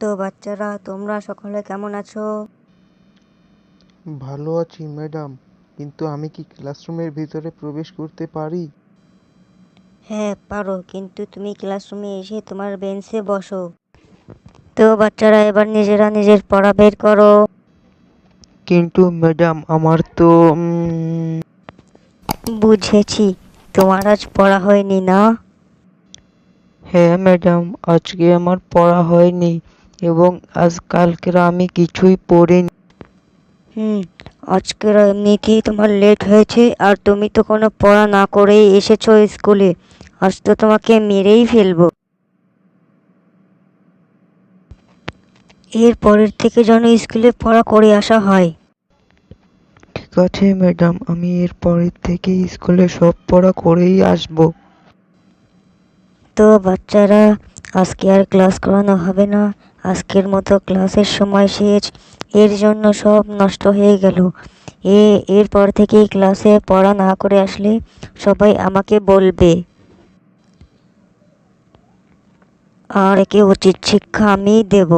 তো বাচ্চারা, তোমরা সকলে কেমন আছো? ভালো আছি ম্যাডাম, কিন্তু আমি কি ক্লাসরুমের ভিতরে প্রবেশ করতে পারি? হ্যাঁ পারো, কিন্তু তুমি ক্লাসরুমে এসে তোমার বেঞ্চে বসো। তো বাচ্চারা, এবার নিজেরা নিজের পড়া বের করো। কিন্তু ম্যাডাম আমার তো বুঝেছি, তোমার আজ পড়া হয়নি না? হ্যাঁ ম্যাডাম, আজকে আমার পড়া হয়নি এবং কালকের আমি কিছুই পড়িনি। হুম, আজকের এমনিতেই তোমার লেট হয়েছে, আর তুমি তো কোনো পড়া না করেই এসেছো স্কুলে। আজ তো তোমাকে মেরেই ফেলবো। এর পরের থেকে যেন স্কুলে পড়া করে আসা হয়। ঠিক আছে ম্যাডাম, আমি এর পরের থেকে স্কুলে সব পড়া করেই আসবো। তো বাচ্চারা, আজকে আর ক্লাস করানো হবে না। আজকের মতো ক্লাসের সময় শেষ। এর জন্য সব নষ্ট হয়ে গেল। এরপর থেকে ক্লাসে পড়া না করে আসলে সবাই আমাকে বলবে, আর একে উচিত শিক্ষা আমিই দেব।